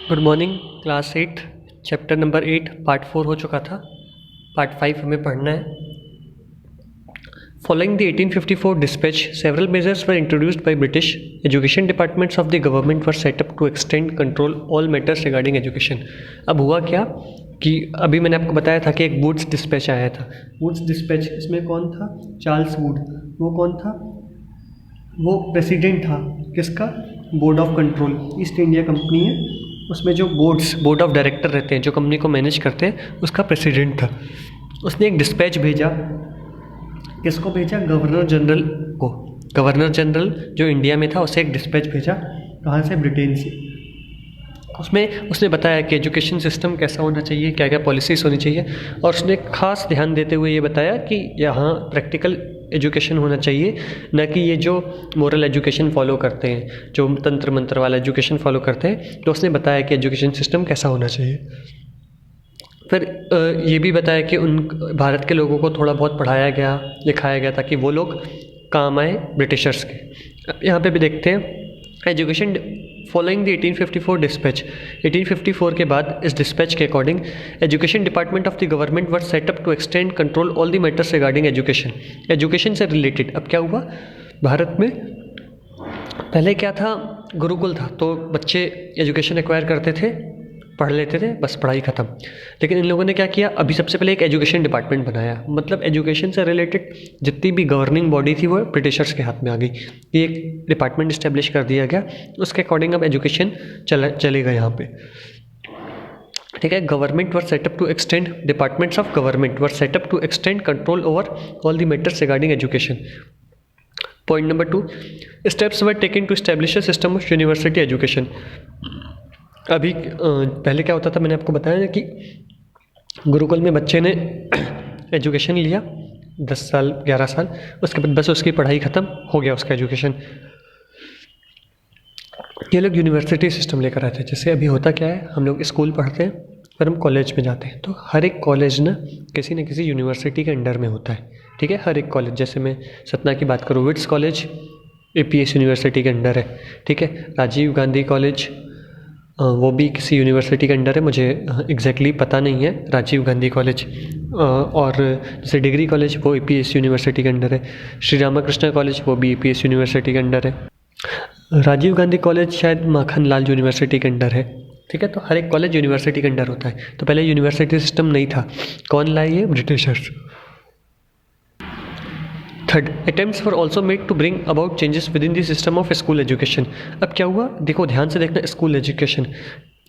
Good morning class 8 chapter number 8 part 4 हो चुका था। पार्ट 5 हमें पढ़ना है। Following the 1854 dispatch, several measures were introduced by British education departments of the government were set up to extend control all matters regarding education। अब हुआ क्या कि अभी मैंने आपको बताया था कि एक वुड्स डिस्पैच आया था। वुड्स डिस्पैच इसमें कौन था? Charles Wood. वो कौन था? वो प्रेसिडेंट था किसका? Board of control. East India company है, उसमें जो बोर्ड ऑफ डायरेक्टर रहते हैं, जो कंपनी को मैनेज करते हैं, उसका प्रेसिडेंट था। उसने एक डिस्पैच भेजा। किसको भेजा? गवर्नर जनरल को। गवर्नर जनरल जो इंडिया में था, उसे एक डिस्पैच भेजा। कहाँ से? ब्रिटेन से। उसमें उसने बताया कि एजुकेशन सिस्टम कैसा होना चाहिए, क्या क्या पॉलिसीज़ होनी चाहिए, और उसने खास ध्यान देते हुए ये बताया कि यहाँ प्रैक्टिकल एजुकेशन होना चाहिए, न कि ये जो मोरल एजुकेशन फॉलो करते हैं, जो तंत्र मंत्र वाला एजुकेशन फॉलो करते हैं। तो उसने बताया कि एजुकेशन सिस्टम कैसा होना चाहिए। फिर ये भी बताया कि उन भारत के लोगों को थोड़ा बहुत पढ़ाया गया, लिखाया गया, ताकि वो लोग काम आए ब्रिटिशर्स के। यहाँ पे भी देखते हैं एजुकेशन फॉलोइंग द 1854 डिस्पैच। 1854 के बाद इस डिस्पैच के according education department of the government were set up to extend control all the matters regarding education. Education से रिलेटेड अब क्या हुआ भारत में? पहले क्या था? गुरुकुल था, तो बच्चे एजुकेशन एक्वायर करते थे, पढ़ लेते थे, बस पढ़ाई ख़त्म। लेकिन इन लोगों ने क्या किया? अभी सबसे पहले एक एजुकेशन डिपार्टमेंट बनाया। मतलब एजुकेशन से रिलेटेड जितनी भी गवर्निंग बॉडी थी वो ब्रिटिशर्स के हाथ में आ गई। ये एक डिपार्टमेंट इस्टेब्लिश कर दिया गया, उसके अकॉर्डिंग अब एजुकेशन चलेगा यहाँ पे। ठीक है। Government were set up to extend departments of government were set up to extend control over all the matters regarding education. Point number 2, steps were taken to establish a system of university education. अभी पहले क्या होता था, मैंने आपको बताया ना कि गुरुकुल में बच्चे ने एजुकेशन लिया 10 साल 11 साल, उसके बाद बस उसकी पढ़ाई ख़त्म हो गया, उसका एजुकेशन। ये लोग यूनिवर्सिटी सिस्टम लेकर आए थे। जैसे अभी होता क्या है, हम लोग स्कूल पढ़ते हैं, फिर हम कॉलेज में जाते हैं, तो हर एक कॉलेज ना किसी न किसी यूनिवर्सिटी के अंडर में होता है। ठीक है। हर एक कॉलेज, जैसे मैं सतना की बात करूँ, विट्स कॉलेज APS यूनिवर्सिटी के अंडर है। ठीक है। राजीव गांधी कॉलेज वो भी किसी यूनिवर्सिटी के अंडर है, मुझे एग्जैक्टली पता नहीं है। राजीव गांधी कॉलेज और जैसे डिग्री कॉलेज वो APS यूनिवर्सिटी के अंडर है। श्री रामकृष्ण कॉलेज वो भी APS यूनिवर्सिटी के अंडर है। राजीव गांधी कॉलेज शायद माखन लाल यूनिवर्सिटी के अंडर है। ठीक है। तो हर एक कॉलेज यूनिवर्सिटी के अंडर होता है। तो पहले यूनिवर्सिटी सिस्टम नहीं था, कौन लाए? ये britishers. Third, attempts were also made to bring about changes within the system of school education. अब क्या हुआ? देखो ध्यान से देखना, स्कूल एजुकेशन,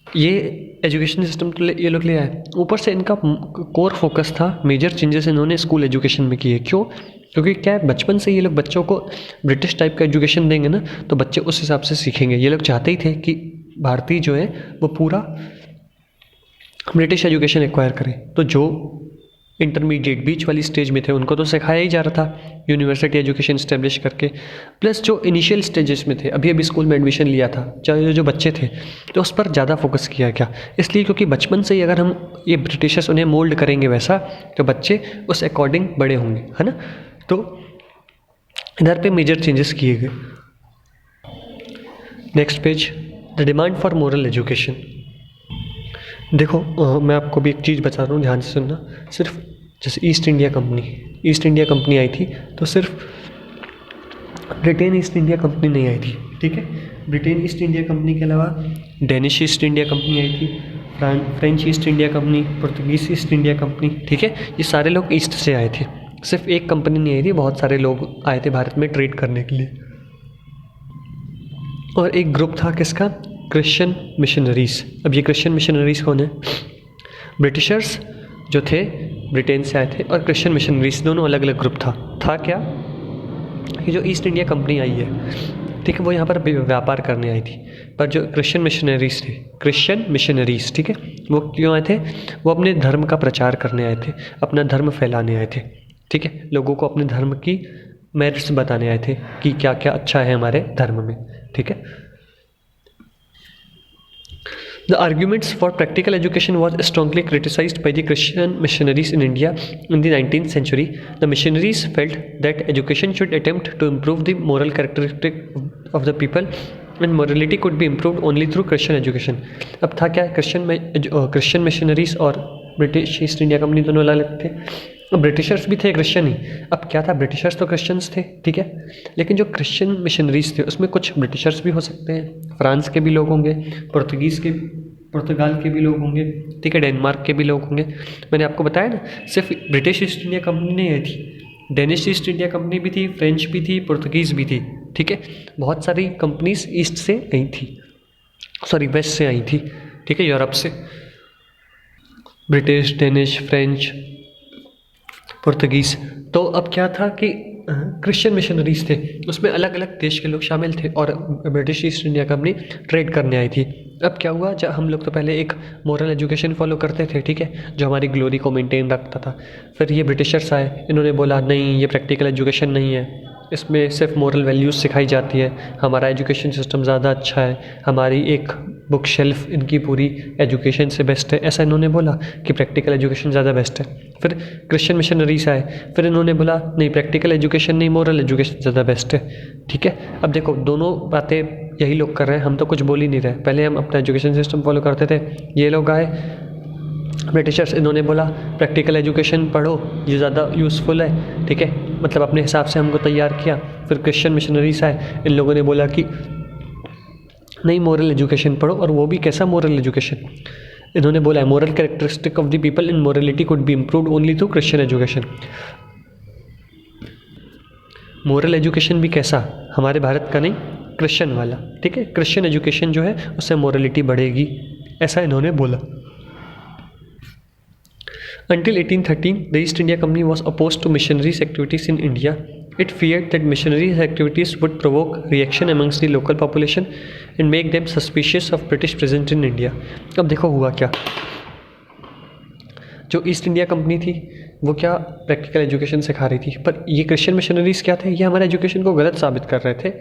ये एजुकेशन सिस्टम तो ये लोग ले आए, ऊपर से इनका कोर फोकस था, मेजर चेंजेस इन्होंने स्कूल एजुकेशन में किए। क्यों? क्योंकि क्या है, बचपन से ये लोग बच्चों को ब्रिटिश टाइप का एजुकेशन देंगे ना, तो बच्चे उस हिसाब से सीखेंगे। ये लोग चाहते ही थे कि भारतीय जो है वो पूरा ब्रिटिश एजुकेशन एक्वायर करें। तो जो इंटरमीडिएट बीच वाली स्टेज में थे उनको तो सिखाया ही जा रहा था यूनिवर्सिटी एजुकेशन इस्टेब्लिश करके। प्लस जो इनिशियल स्टेजेस में थे, अभी अभी स्कूल में एडमिशन लिया था, चाहे जो बच्चे थे, तो उस पर ज़्यादा फोकस किया गया। इसलिए क्योंकि बचपन से ही अगर हम ये ब्रिटिशर्स उन्हें मोल्ड करेंगे वैसा, तो बच्चे उस अकॉर्डिंग बड़े होंगे, है ना। तो इधर पे मेजर चेंजेस किए गए। Next page, the demand for moral education. देखो मैं आपको भी एक चीज़ बता रहा हूँ, ध्यान से सुनना। सिर्फ जैसे ईस्ट इंडिया कंपनी आई थी, तो सिर्फ ब्रिटेन ईस्ट इंडिया कंपनी नहीं आई थी। ठीक है। ब्रिटेन ईस्ट इंडिया कंपनी के अलावा डेनिश ईस्ट इंडिया कंपनी आई थी, French east India company, Portuguese east India company. ठीक है। ये सारे लोग ईस्ट से आए थे, सिर्फ एक कंपनी नहीं आई थी, बहुत सारे लोग आए थे भारत में ट्रेड करने के लिए। और एक ग्रुप था किसका? Christian missionaries. अब ये क्रिश्चियन मिशनरीज कौन है? ब्रिटिशर्स जो थे ब्रिटेन से आए थे, और क्रिश्चियन मिशनरीज, दोनों अलग अलग ग्रुप था क्या कि जो ईस्ट इंडिया कंपनी आई है, ठीक है, वो यहाँ पर व्यापार करने आई थी। पर जो क्रिश्चियन मिशनरीज, ठीक है, वो क्यों आए थे? वो अपने धर्म का प्रचार करने आए थे, अपना धर्म फैलाने आए थे। ठीक है। लोगों को अपने धर्म की मेरिट्स बताने आए थे कि क्या क्या अच्छा है हमारे धर्म में। ठीक है। The arguments for practical education was strongly criticized by the Christian missionaries in India in the 19th century. The missionaries felt that education should attempt to improve the moral characteristic of the people and morality could be improved only through Christian education. अब था क्या, Christian missionaries और British east India company दोनों अलग थे। Britishers भी थे Christian ही। अब क्या था, ब्रिटिशर्स तो क्रिश्चियंस थे, ठीक है, लेकिन जो क्रिश्चियन मिशनरीज थे उसमें कुछ ब्रिटिशर्स भी हो सकते हैं, फ्रांस के भी लोग होंगे, पुर्तगाल के भी लोग होंगे, ठीक है, डेनमार्क के भी लोग होंगे। मैंने आपको बताया ना, सिर्फ ब्रिटिश ईस्ट इंडिया कंपनी नहीं आई थी, डेनिश ईस्ट इंडिया कंपनी भी थी, फ्रेंच भी थी, पुर्तगीज़ भी थी, ठीक है, बहुत सारी कंपनीज ईस्ट से आई थी, सॉरी वेस्ट से आई थी, ठीक है, यूरोप से। British, Danish, French, Portuguese. तो अब क्या था कि क्रिश्चियन मिशनरीज थे, उसमें अलग अलग देश के लोग शामिल थे और British east India company trade करने आई थी। अब क्या हुआ, जब हम लोग तो पहले एक मोरल एजुकेशन फॉलो करते थे, ठीक है, जो हमारी ग्लोरी को मेंटेन रखता था। फिर ये ब्रिटिशर्स आए, इन्होंने बोला नहीं, ये प्रैक्टिकल एजुकेशन नहीं है, इसमें सिर्फ मोरल वैल्यूज़ सिखाई जाती है, हमारा एजुकेशन सिस्टम ज़्यादा अच्छा है, हमारी एक बुक शेल्फ इनकी पूरी एजुकेशन से बेस्ट है, ऐसा इन्होंने बोला कि प्रैक्टिकल एजुकेशन ज़्यादा बेस्ट है। फिर क्रिश्चियन मिशनरीज आए, फिर इन्होंने बोला नहीं, प्रैक्टिकल एजुकेशन नहीं, मोरल एजुकेशन ज़्यादा बेस्ट है, ठीक है। अब देखो, दोनों बातें यही लोग कर रहे हैं, हम तो कुछ बोल ही नहीं रहे। पहले हम अपना एजुकेशन सिस्टम फॉलो करते थे, ये लोग आए ब्रिटिशर्स, इन्होंने बोला प्रैक्टिकल एजुकेशन पढ़ो, ये ज़्यादा यूज़फुल है, ठीक है, मतलब अपने हिसाब से हमको तैयार किया। फिर क्रिश्चियन मिशनरीज आए, इन लोगों ने बोला कि नहीं, मोरल एजुकेशन पढ़ो, और वो भी कैसा मोरल एजुकेशन, इन्होंने बोला है moral characteristic of the people in morality could be improved only through Christian education. Moral education भी कैसा, हमारे भारत का नहीं, क्रिश्चियन वाला, ठीक है, क्रिश्चियन एजुकेशन जो है उससे मोरलिटी बढ़ेगी, ऐसा इन्होंने बोला। Until 1813, the East India Company was opposed to missionaries' activities in India. It feared that missionaries' activities would provoke reaction amongst the local population and make them suspicious of British presence in India. अब देखो हुआ क्या, जो east India company थी वो क्या practical education सिखा रही थी, पर ये क्रिश्चियन मिशनरीज क्या थे, ये हमारे एजुकेशन को गलत साबित कर रहे थे।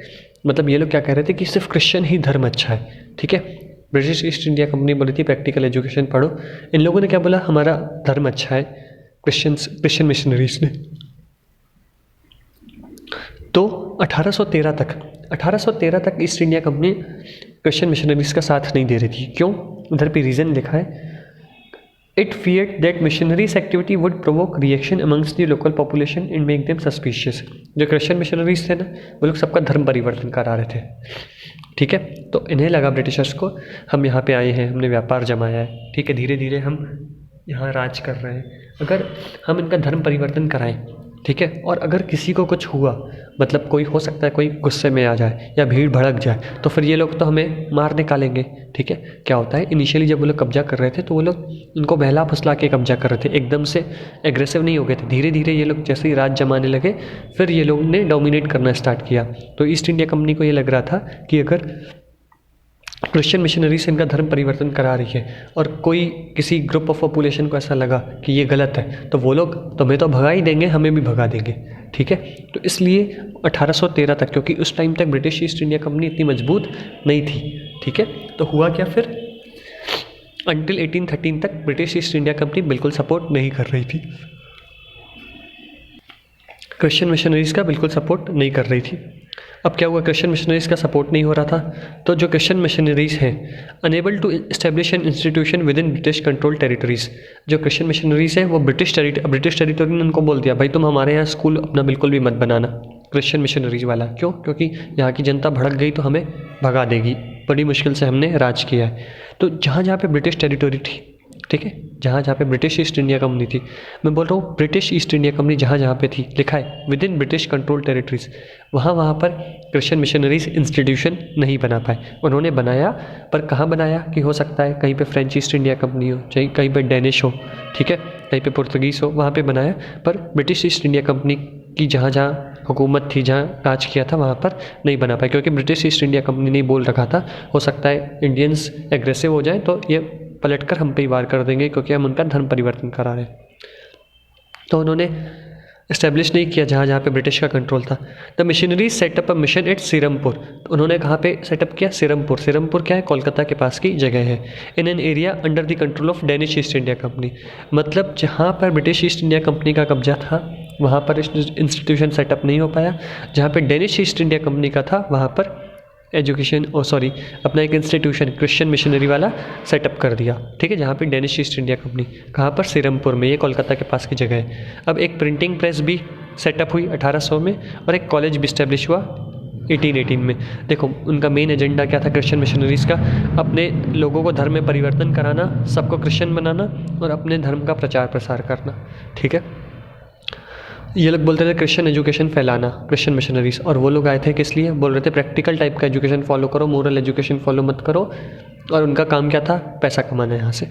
मतलब ये लोग क्या कह रहे थे कि सिर्फ क्रिश्चियन ही धर्म अच्छा है, ठीक है। ब्रिटिश ईस्ट इंडिया कंपनी बोली थी प्रैक्टिकल एजुकेशन पढ़ो, इन लोगों ने क्या बोला, हमारा धर्म अच्छा है, क्रिश्चियन मिशनरीज ने। तो 1813 तक east India company Christian missionaries का साथ नहीं दे रही थी। क्यों, उधर पे रीज़न लिखा है, it feared that missionaries activity would provoke reaction amongst the local population and make them suspicious। जो क्रिश्चियन मिशनरीज थे ना, वो लोग सबका धर्म परिवर्तन करा रहे थे, ठीक है। तो इन्हें लगा ब्रिटिशर्स को, हम यहाँ पे आए हैं, हमने व्यापार जमाया है, ठीक है, धीरे धीरे हम यहाँ राज कर रहे हैं, अगर हम इनका धर्म परिवर्तन कराएं, ठीक है, और अगर किसी को कुछ हुआ, मतलब कोई हो सकता है कोई गुस्से में आ जाए या भीड़ भड़क जाए, तो फिर ये लोग तो हमें मार निकालेंगे, ठीक है। क्या होता है, इनिशियली जब वो लोग कब्जा कर रहे थे तो वो लोग इनको बहला फुसला के कब्जा कर रहे थे, एकदम से एग्रेसिव नहीं हो गए थे, धीरे धीरे ये लोग जैसे ही राज जमाने लगे, फिर ये लोग ने डोमिनेट करना स्टार्ट किया। तो ईस्ट इंडिया कंपनी को ये लग रहा था कि अगर क्रिश्चियन मिशनरी से इनका धर्म परिवर्तन करा रही है और कोई किसी ग्रुप ऑफ पॉपुलेशन को ऐसा लगा कि ये गलत है, तो वो लोग तुम्हें तो भगा ही देंगे, हमें भी भगा देंगे, ठीक है। तो इसलिए 1813 तक, क्योंकि उस टाइम तक ब्रिटिश ईस्ट इंडिया कंपनी इतनी मजबूत नहीं थी, ठीक है। तो हुआ क्या फिर, अंटिल 1813 तक ब्रिटिश ईस्ट इंडिया कंपनी बिल्कुल सपोर्ट नहीं कर रही थी, क्रिश्चियन मिशनरीज़ का बिल्कुल सपोर्ट नहीं कर रही थी। अब क्या हुआ, क्रिश्चियन मिशनरीज़ का सपोर्ट नहीं हो रहा था, तो जो क्रिश्चियन मिशनरीज़ हैं unable to establish an institution within British control territories. जो क्रिश्चियन मिशनरीज़ हैं वो ब्रिटिश टेरिटरी ने उनको बोल दिया, भाई तुम हमारे यहाँ स्कूल अपना बिल्कुल भी मत बनाना, क्रिश्चियन मिशनरीज़ वाला। क्यों, क्योंकि यहाँ की जनता भड़क गई तो हमें भगा देगी, बड़ी मुश्किल से हमने राज किया है। तो जहाँ जहाँ पे ब्रिटिश टेरिटरी थी, ठीक है, जहाँ जहाँ पे ब्रिटिश ईस्ट इंडिया कंपनी थी, मैं बोल रहा हूँ ब्रिटिश ईस्ट इंडिया कंपनी जहाँ जहाँ पे थी, लिखा है with in British control territories, वहाँ पर क्रिश्चियन मिशनरीज इंस्टीट्यूशन नहीं बना पाए। उन्होंने बनाया, पर कहाँ बनाया कि हो सकता है कहीं पे फ्रेंच ईस्ट इंडिया कंपनी हो, चाहे कहीं पे डेनिश हो, ठीक है, कहीं पे पुर्तगीज़ हो, वहाँ पे बनाया। पर ब्रिटिश ईस्ट इंडिया कंपनी की जहाँ जहाँ हुकूमत थी, जहाँ राज किया था, वहाँ पर नहीं बना पाए, क्योंकि ब्रिटिश ईस्ट इंडिया कंपनी ने बोल रखा था हो सकता है इंडियंस एग्रेसिव हो जाए तो ये पलटकर हम पे ही वार कर देंगे, क्योंकि हम उनका धर्म परिवर्तन करा रहे हैं। तो उन्होंने इस्टेब्लिश नहीं किया जहाँ जहाँ पे ब्रिटिश का कंट्रोल था। The missionaries set up a mission at Serampore. तो उन्होंने कहाँ पे सेटअप किया, सिरमपुर। सिरमपुर क्या है, कोलकाता के पास की जगह है। In an area under the control of Danish east India company. मतलब जहाँ पर ब्रिटिश ईस्ट इंडिया कंपनी का कब्जा था वहाँ पर इंस्टीट्यूशन सेटअप नहीं हो पाया, जहाँ पे डेनिश ईस्ट इंडिया कंपनी का था वहाँ पर एजुकेशन अपना एक इंस्टीट्यूशन क्रिश्चियन मिशनरी वाला सेटअप कर दिया, ठीक है, जहाँ पे डेनिश ईस्ट इंडिया कंपनी, कहाँ पर, सिरमपुर में, ये कोलकाता के पास की जगह है। अब एक प्रिंटिंग प्रेस भी सेटअप हुई 1800 में, और एक कॉलेज भी स्टैब्लिश हुआ 1818 में। देखो उनका मेन एजेंडा क्या था क्रिश्चियन मिशनरीज़ का, अपने लोगों को धर्म में परिवर्तन कराना, सबको क्रिश्चियन बनाना और अपने धर्म का प्रचार प्रसार करना, ठीक है। ये लोग बोलते थे क्रिश्चियन एजुकेशन फैलाना, क्रिश्चियन मिशनरीज, और वो लोग आए थे किस लिए, बोल रहे थे प्रैक्टिकल टाइप का एजुकेशन फॉलो करो, मोरल एजुकेशन फॉलो मत करो, और उनका काम क्या था, पैसा कमाना यहाँ से।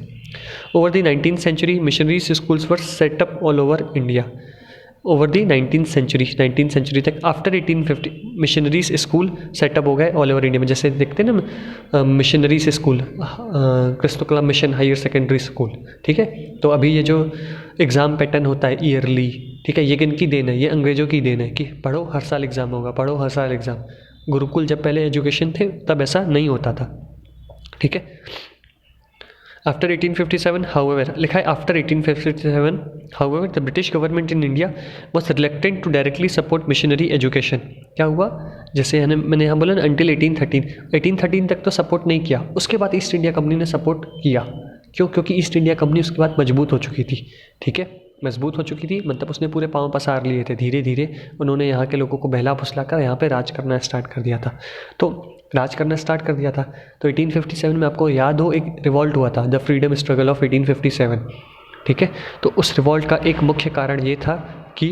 Over the 19th century missionaries schools were set up all over India. Over the 19th century तक, आफ्टर 1850 मिशनरीज स्कूल सेटअप हो गए ऑल ओवर इंडिया में। जैसे देखते हैं ना missionaries school, Christokula mission higher secondary school, ठीक है। तो अभी ये जो एग्ज़ाम पैटर्न होता है ईयरली, ठीक है, ये किनकी देन है, ये अंग्रेज़ों की देन है कि पढ़ो हर साल एग्ज़ाम होगा, पढ़ो हर साल एग्ज़ाम। गुरुकुल जब पहले एजुकेशन थे तब ऐसा नहीं होता था, ठीक है। आफ्टर 1857 हाउएवर, लिखा है after 1857 however the British government in India was reluctant to directly support missionary education. क्या हुआ, जैसे मैंने यहाँ बोला ना, अंटिल 1813 तक तो सपोर्ट नहीं किया, उसके बाद ईस्ट इंडिया कंपनी ने सपोर्ट किया। क्यों, क्योंकि ईस्ट इंडिया कंपनी उसके बाद मजबूत हो चुकी थी, ठीक है, मजबूत हो चुकी थी, मतलब उसने पूरे पाँव पसार लिए थे, धीरे धीरे उन्होंने यहाँ के लोगों को बहला फुसला कर यहाँ पे राज करना स्टार्ट कर दिया था। तो राज करना स्टार्ट कर दिया था तो 1857 में आपको याद हो एक रिवॉल्ट हुआ था, द फ्रीडम स्ट्रगल ऑफ 1857, ठीक है। तो उस रिवॉल्ट का एक मुख्य कारण ये था कि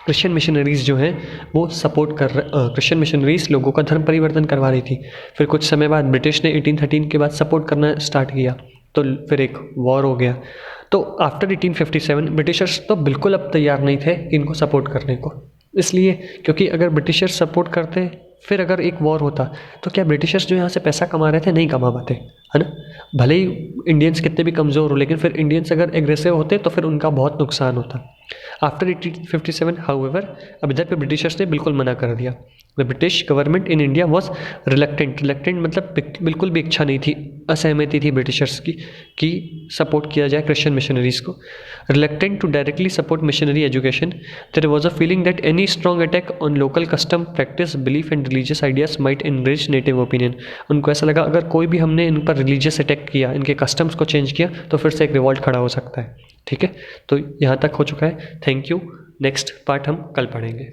क्रिश्चियन मिशनरीज़ जो हैं वो सपोर्ट कर क्रिश्चियन मिशनरीज़ लोगों का धर्म परिवर्तन करवा रही थी। फिर कुछ समय बाद ब्रिटिश ने 1813 के बाद सपोर्ट करना स्टार्ट किया, तो फिर एक वॉर हो गया। तो आफ्टर 1857 ब्रिटिशर्स तो बिल्कुल अब तैयार नहीं थे इनको सपोर्ट करने को, इसलिए क्योंकि अगर ब्रिटिशर्स सपोर्ट करते, फिर अगर एक वॉर होता, तो क्या ब्रिटिशर्स जो यहाँ से पैसा कमा रहे थे नहीं कमा पाते, है ना। भले ही इंडियंस कितने भी कमज़ोर हो, लेकिन फिर इंडियंस अगर एग्रेसिव होते तो फिर उनका बहुत नुकसान होता। आफ्टर 1857 हाउएवर, अब इधर पे ब्रिटिशर्स ने बिल्कुल मना कर दिया। The British government in India was reluctant मतलब बिल्कुल भी इच्छा नहीं थी, असहमति थी ब्रिटिशर्स की कि सपोर्ट किया जाए क्रिश्चियन मिशनरीज को। Reluctant to directly support missionary education, there was a feeling that any strong attack on local custom, practice, belief and religious ideas might enrich native opinion. उनको ऐसा लगा अगर कोई भी हमने इन पर रिलीजियस अटैक किया, इनके कस्टम्स को चेंज किया, तो फिर से एक रिवॉल्ट खड़ा हो सकता है, ठीक है। तो यहाँ तक हो चुका है, थैंक यू। नेक्स्ट पार्ट हम कल पढ़ेंगे।